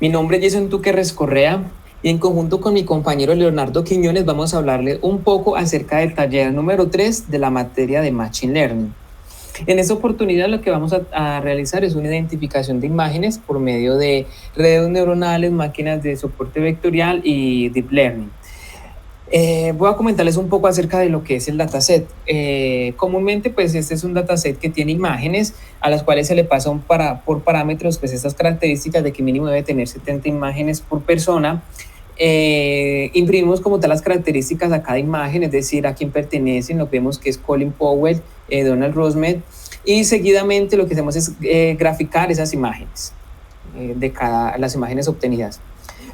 Mi nombre es Jason Tuquerres Correa y en conjunto con mi compañero Leonardo Quiñones vamos a hablarle un poco acerca del taller número 3 de la materia de Machine Learning. En esta oportunidad lo que vamos a realizar es una identificación de imágenes por medio de redes neuronales, máquinas de soporte vectorial y Deep Learning. Voy a comentarles un poco acerca de lo que es el dataset. Comúnmente, pues este es un dataset que tiene imágenes a las cuales se le pasa por parámetros, pues estas características de que mínimo debe tener 70 imágenes por persona. Imprimimos como tal las características a cada imagen, es decir, a quién pertenecen. Nos vemos que es Colin Powell, Donald Rosemet, y seguidamente lo que hacemos es graficar esas imágenes, las imágenes obtenidas.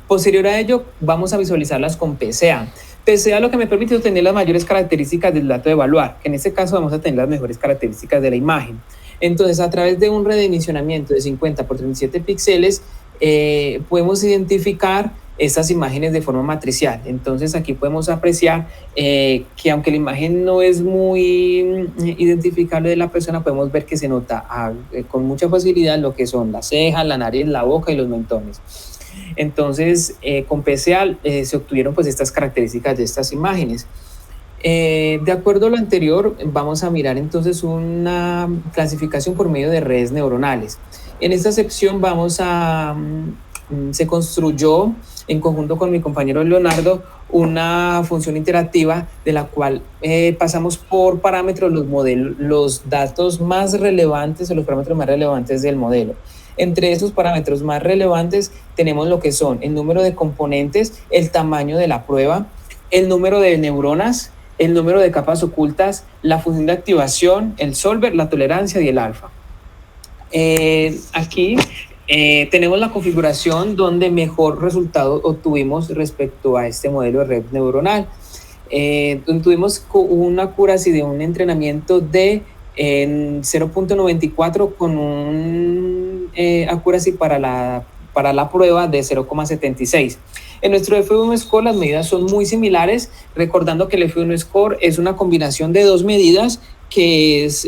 Posterior a ello, vamos a visualizarlas con PCA. PCA lo que me permite obtener las mayores características del dato de evaluar, que en este caso vamos a tener las mejores características de la imagen. Entonces, a través de un redimensionamiento de 50 por 37 píxeles, podemos identificar estas imágenes de forma matricial. Entonces, aquí podemos apreciar que aunque la imagen no es muy identificable de la persona, podemos ver que se nota con mucha facilidad lo que son las cejas, la nariz, la boca y los mentones. Entonces, con PCA se obtuvieron pues estas características de estas imágenes. De acuerdo a lo anterior, vamos a mirar entonces una clasificación por medio de redes neuronales. En esta sección se construyó en conjunto con mi compañero Leonardo una función interactiva de la cual pasamos por parámetros los datos más relevantes o los parámetros más relevantes del modelo. Entre esos parámetros más relevantes tenemos lo que son el número de componentes, el tamaño de la prueba, el número de neuronas, el número de capas ocultas, la función de activación, el solver, la tolerancia y el alfa. Aquí tenemos la configuración donde mejor resultado obtuvimos respecto a este modelo de red neuronal. Tuvimos una accuracy de un entrenamiento de 0.94 con un accuracy para la prueba de 0.76. En nuestro F1 Score las medidas son muy similares, recordando que el F1 Score es una combinación de dos medidas, que es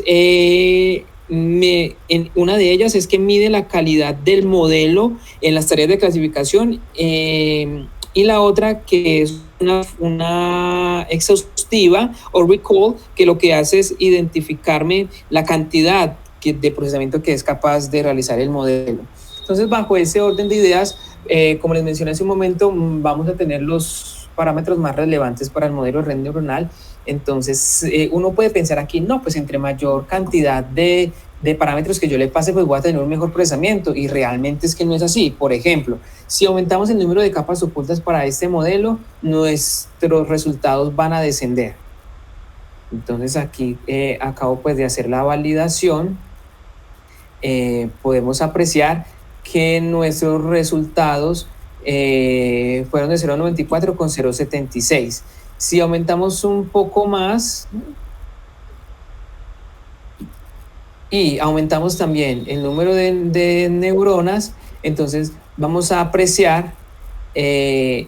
una de ellas es que mide la calidad del modelo en las tareas de clasificación, y la otra que es una exhaustiva o recall, que lo que hace es identificarme la cantidad de procesamiento que es capaz de realizar el modelo. Entonces, bajo ese orden de ideas, como les mencioné hace un momento, vamos a tener los parámetros más relevantes para el modelo de red neuronal. Entonces, uno puede pensar aquí, no, pues entre mayor cantidad de parámetros que yo le pase, pues voy a tener un mejor procesamiento, y realmente es que no es así. Por ejemplo, si aumentamos el número de capas ocultas para este modelo, nuestros resultados van a descender. Entonces, aquí acabo pues de hacer la validación. Podemos apreciar que nuestros resultados fueron de 0.94 con 0.76. Si aumentamos un poco más y aumentamos también el número de neuronas, entonces vamos a apreciar que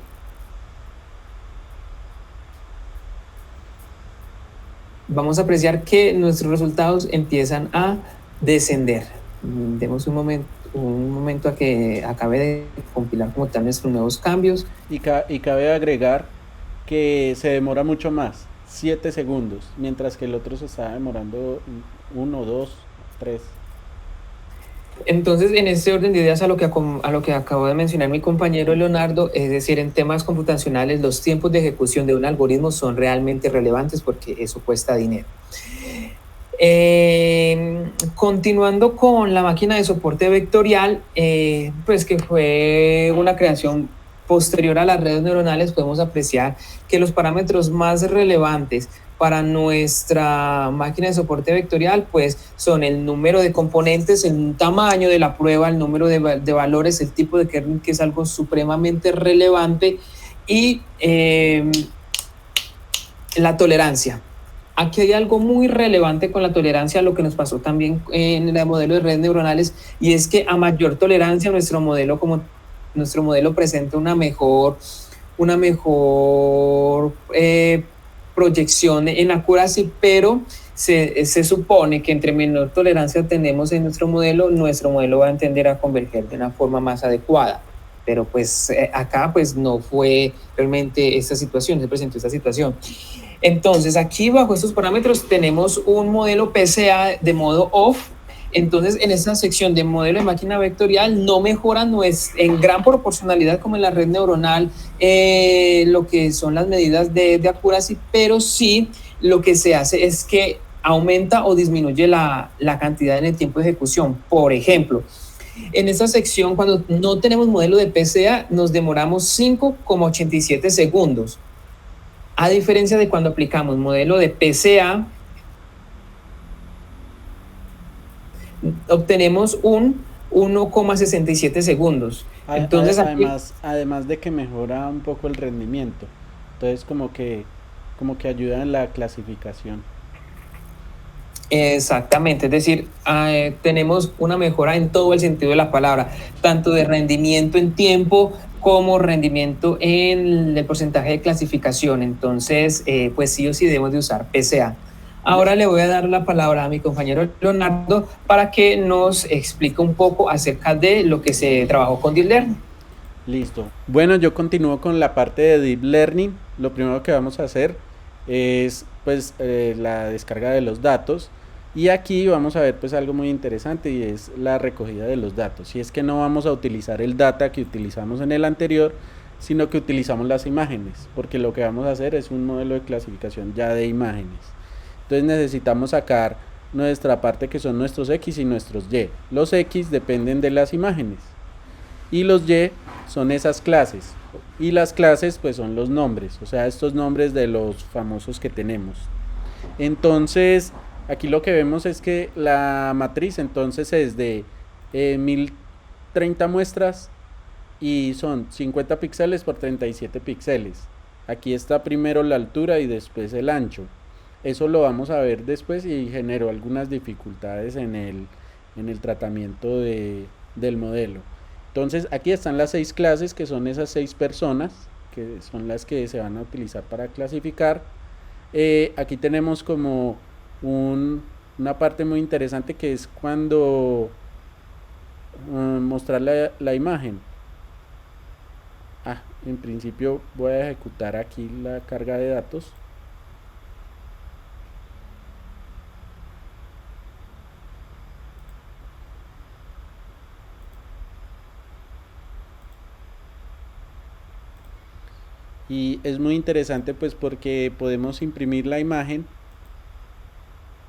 nuestros resultados empiezan a descender. Demos un momento a que acabe de compilar como tal nuestros nuevos cambios. Y cabe agregar que se demora mucho más, 7 segundos, mientras que el otro se está demorando 1, 2, 3. Entonces, en este orden de ideas a lo que acabo de mencionar mi compañero Leonardo, es decir, en temas computacionales, los tiempos de ejecución de un algoritmo son realmente relevantes porque eso cuesta dinero. Continuando con la máquina de soporte vectorial, pues que fue una creación posterior a las redes neuronales, podemos apreciar que los parámetros más relevantes para nuestra máquina de soporte vectorial pues son el número de componentes, el tamaño de la prueba, el número de valores, el tipo de kernel, que es algo supremamente relevante, y la tolerancia. Aquí hay algo muy relevante con la tolerancia, lo que nos pasó también en el modelo de redes neuronales, y es que a mayor tolerancia nuestro modelo presenta una mejor proyección en accuracy, pero se supone que entre menor tolerancia tenemos en nuestro modelo va a tender a converger de una forma más adecuada. pero pues acá pues no fue realmente esta situación, se presentó esta situación. Entonces aquí bajo estos parámetros tenemos un modelo PCA de modo off. Entonces, en esta sección de modelo de máquina vectorial no mejora no es en gran proporcionalidad como en la red neuronal lo que son las medidas de accuracy, pero sí lo que se hace es que aumenta o disminuye la cantidad en el tiempo de ejecución. Por ejemplo, en esta sección, cuando no tenemos modelo de PCA, nos demoramos 5,87 segundos. A diferencia de cuando aplicamos modelo de PCA, obtenemos un 1,67 segundos. Entonces, además de que mejora un poco el rendimiento. Entonces como que ayuda en la clasificación. exactamente, es decir, tenemos una mejora en todo el sentido de la palabra, tanto de rendimiento en tiempo como rendimiento en el porcentaje de clasificación. Entonces, pues sí o sí debemos de usar PCA. Ahora le voy a dar la palabra a mi compañero Leonardo para que nos explique un poco acerca de lo que se trabajó con Deep Learning. Listo. Bueno, yo continúo con la parte de Deep Learning. Lo primero que vamos a hacer es pues la descarga de los datos. Y aquí vamos a ver pues algo muy interesante y es la recogida de los datos. Y es que no vamos a utilizar el data que utilizamos en el anterior, sino que utilizamos las imágenes, porque lo que vamos a hacer es un modelo de clasificación ya de imágenes. Entonces necesitamos sacar nuestra parte que son nuestros X y nuestros Y. Los X dependen de las imágenes y los Y son esas clases. Y las clases pues son los nombres, o sea, estos nombres de los famosos que tenemos. Entonces, aquí lo que vemos es que la matriz entonces es de 1030 muestras y son 50 píxeles por 37 píxeles. Aquí está primero la altura y después el ancho. Eso lo vamos a ver después y generó algunas dificultades en el tratamiento del modelo. Entonces aquí están las 6 clases, que son esas 6 personas, que son las que se van a utilizar para clasificar. Aquí tenemos como una parte muy interesante que es cuando mostrar la imagen. En principio voy a ejecutar aquí la carga de datos. Y es muy interesante pues porque podemos imprimir la imagen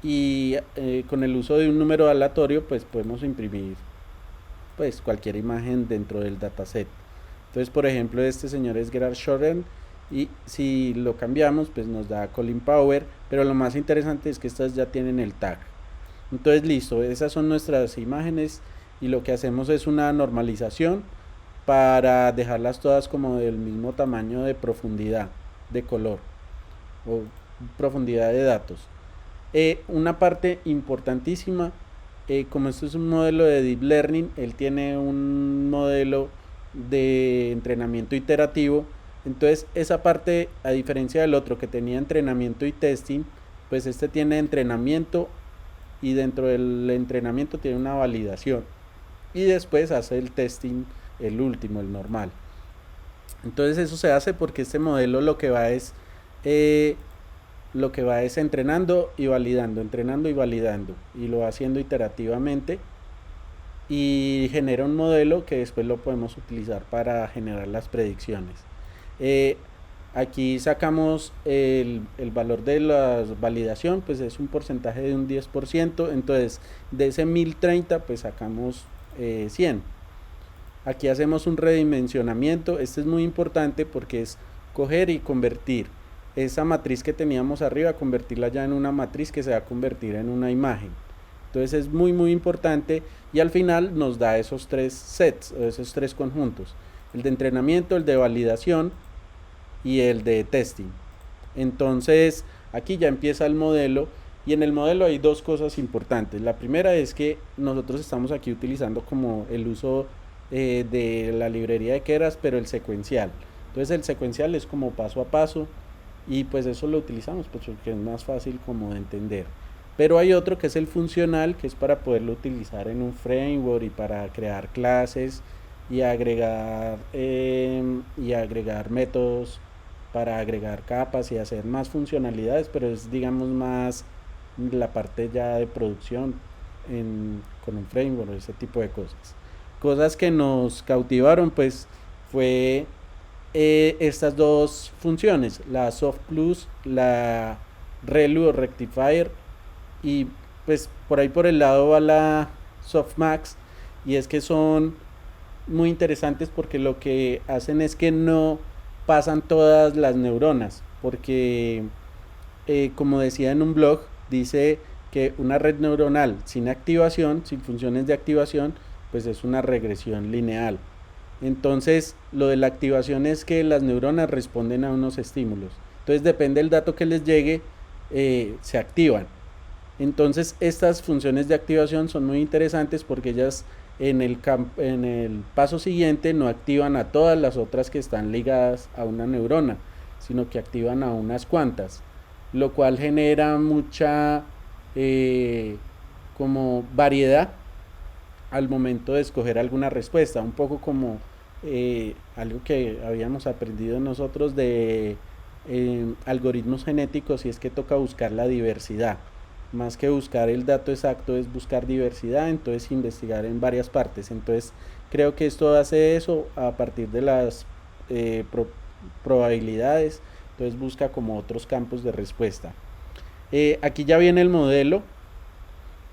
y con el uso de un número aleatorio pues podemos imprimir pues cualquier imagen dentro del dataset. Entonces, por ejemplo, este señor es Gerard Schoren y si lo cambiamos pues nos da Colin Powell, pero lo más interesante es que estas ya tienen el tag. Entonces, listo, esas son nuestras imágenes y lo que hacemos es una normalización para dejarlas todas como del mismo tamaño de profundidad de color o profundidad de datos. Una parte importantísima, como esto es un modelo de Deep Learning, él tiene un modelo de entrenamiento iterativo. Entonces esa parte, a diferencia del otro que tenía entrenamiento y testing, pues este tiene entrenamiento y dentro del entrenamiento tiene una validación y después hace el testing, el último, el normal. Entonces eso se hace porque este modelo lo que va es entrenando y validando y lo va haciendo iterativamente y genera un modelo que después lo podemos utilizar para generar las predicciones. Aquí sacamos el valor de la validación, pues es un porcentaje de un 10%, entonces de ese 1030 pues sacamos 100. Aquí hacemos un redimensionamiento. Este es muy importante porque es coger y convertir esa matriz que teníamos arriba, convertirla ya en una matriz que se va a convertir en una imagen. Entonces es muy muy importante y al final nos da esos 3 sets, esos 3 conjuntos, el de entrenamiento, el de validación y el de testing. Entonces aquí ya empieza el modelo y en el modelo hay 2 cosas importantes. La primera es que nosotros estamos aquí utilizando como el uso de la librería de Keras, pero el secuencial. Entonces el secuencial es como paso a paso y pues eso lo utilizamos pues porque es más fácil como de entender. Pero hay otro que es el funcional, que es para poderlo utilizar en un framework y para crear clases y agregar métodos para agregar capas y hacer más funcionalidades, pero es digamos más la parte ya de producción con un framework, ese tipo de cosas. Cosas que nos cautivaron pues fue estas dos funciones, la Soft Plus, la Relu o Rectifier, y pues por ahí por el lado va la Softmax, y es que son muy interesantes porque lo que hacen es que no pasan todas las neuronas, porque como decía en un blog, dice que una red neuronal sin activación, sin funciones de activación, pues es una regresión lineal. Entonces, lo de la activación es que las neuronas responden a unos estímulos. Entonces, depende del dato que les llegue, se activan. Entonces, estas funciones de activación son muy interesantes porque ellas en el paso siguiente no activan a todas las otras que están ligadas a una neurona, sino que activan a unas cuantas, lo cual genera mucha como variedad al momento de escoger alguna respuesta, un poco como algo que habíamos aprendido nosotros de algoritmos genéticos, y es que toca buscar la diversidad. Más que buscar el dato exacto es buscar diversidad, entonces investigar en varias partes. Entonces creo que esto hace eso a partir de las probabilidades, entonces busca como otros campos de respuesta. Aquí ya viene el modelo,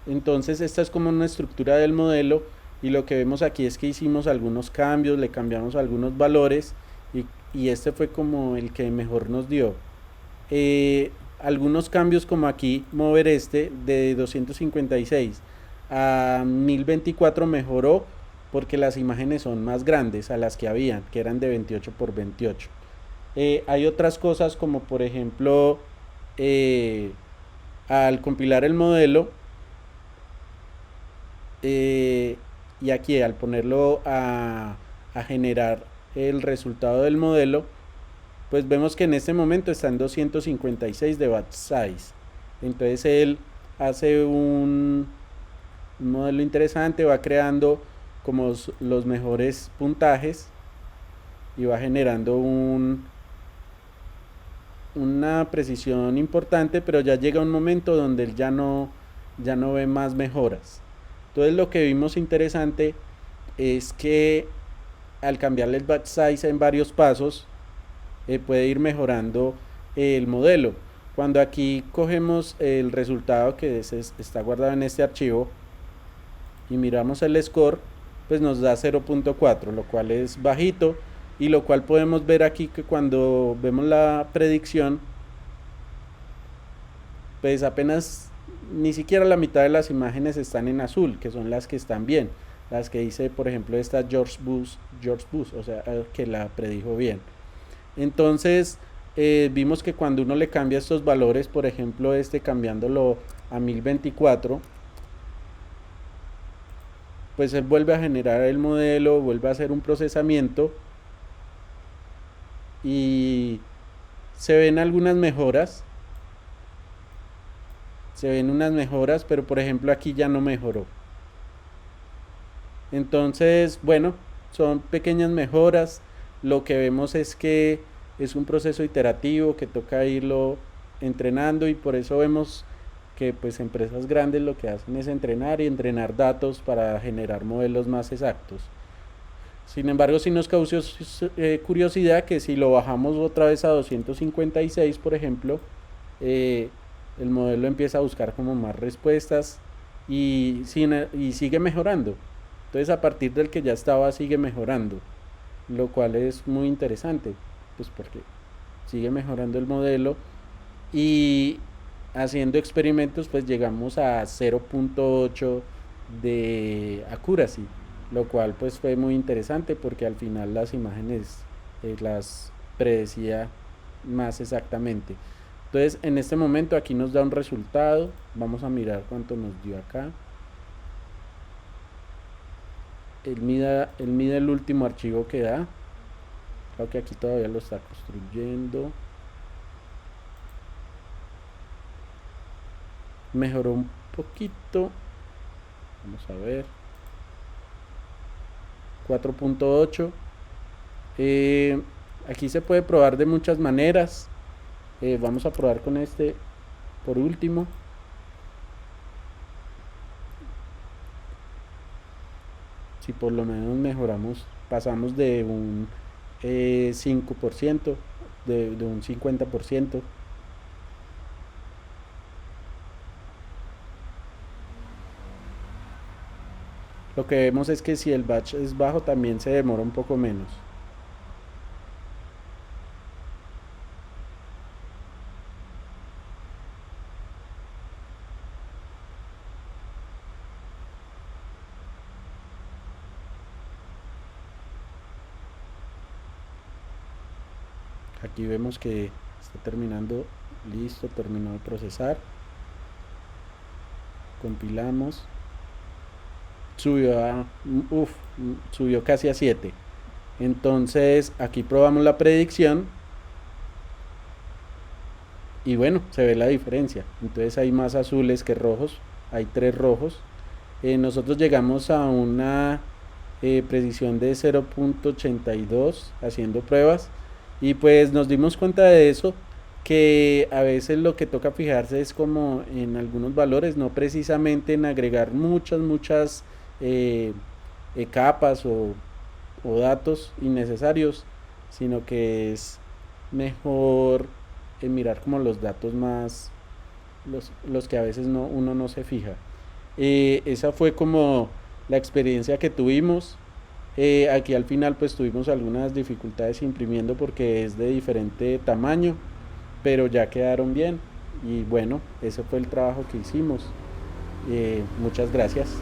entonces esta es como una estructura del modelo, y lo que vemos aquí es que hicimos algunos cambios, le cambiamos algunos valores, y este fue como el que mejor nos dio. Algunos cambios como aquí, mover este de 256 a 1024 mejoró porque las imágenes son más grandes a las que habían, que eran de 28 por 28. Hay otras cosas como por ejemplo, al compilar el modelo, y aquí al ponerlo a generar el resultado del modelo, pues vemos que en este momento está en 256 de batch size. Entonces él hace un modelo interesante, va creando como los mejores puntajes y va generando una precisión importante, pero ya llega un momento donde él ya no ve más mejoras. Entonces lo que vimos interesante es que al cambiarle el batch size en varios pasos, puede ir mejorando el modelo. Cuando aquí cogemos el resultado que está guardado en este archivo y miramos el score, pues nos da 0.4, lo cual es bajito, y lo cual podemos ver aquí que cuando vemos la predicción, pues apenas ni siquiera la mitad de las imágenes están en azul, que son las que están bien, las que dice por ejemplo esta George Bush, o sea, que la predijo bien. Entonces vimos que cuando uno le cambia estos valores, por ejemplo cambiándolo a 1024, pues él vuelve a generar el modelo, vuelve a hacer un procesamiento y se ven algunas mejoras. Se ven unas mejoras, pero por ejemplo aquí ya no mejoró. Entonces, bueno, son pequeñas mejoras. Lo que vemos es que es un proceso iterativo que toca irlo entrenando, y por eso vemos que pues empresas grandes lo que hacen es entrenar y entrenar datos para generar modelos más exactos. Sin embargo, sí nos causó curiosidad que si lo bajamos otra vez a 256, por ejemplo, el modelo empieza a buscar como más respuestas y sigue mejorando. Entonces a partir del que ya estaba sigue mejorando, lo cual es muy interesante, pues porque sigue mejorando el modelo, y haciendo experimentos pues llegamos a 0.8 de accuracy, lo cual pues fue muy interesante porque al final las imágenes las predecía más exactamente. Entonces en este momento aquí nos da un resultado, vamos a mirar cuánto nos dio acá. Él mide el último archivo que da. Creo que aquí todavía lo está construyendo. Mejoró un poquito. Vamos a ver. 4.8. Aquí se puede probar de muchas maneras. Vamos a probar con este por último. Si por lo menos mejoramos, pasamos de un 5%, de un 50%. Lo que vemos es que si el batch es bajo también se demora un poco menos. Aquí vemos que está terminando, listo, terminó de procesar. Compilamos. Subió casi a 7. Entonces aquí probamos la predicción y bueno, se ve la diferencia. Entonces hay más azules que rojos, hay 3 rojos. Nosotros llegamos a una precisión de 0.82 haciendo pruebas y pues nos dimos cuenta de eso, que a veces lo que toca fijarse es como en algunos valores, no precisamente en agregar muchas capas o datos innecesarios, sino que es mejor mirar como los datos más, los que a veces uno no se fija. Esa fue como la experiencia que tuvimos. Aquí al final pues tuvimos algunas dificultades imprimiendo porque es de diferente tamaño, pero ya quedaron bien y bueno, ese fue el trabajo que hicimos. Muchas gracias.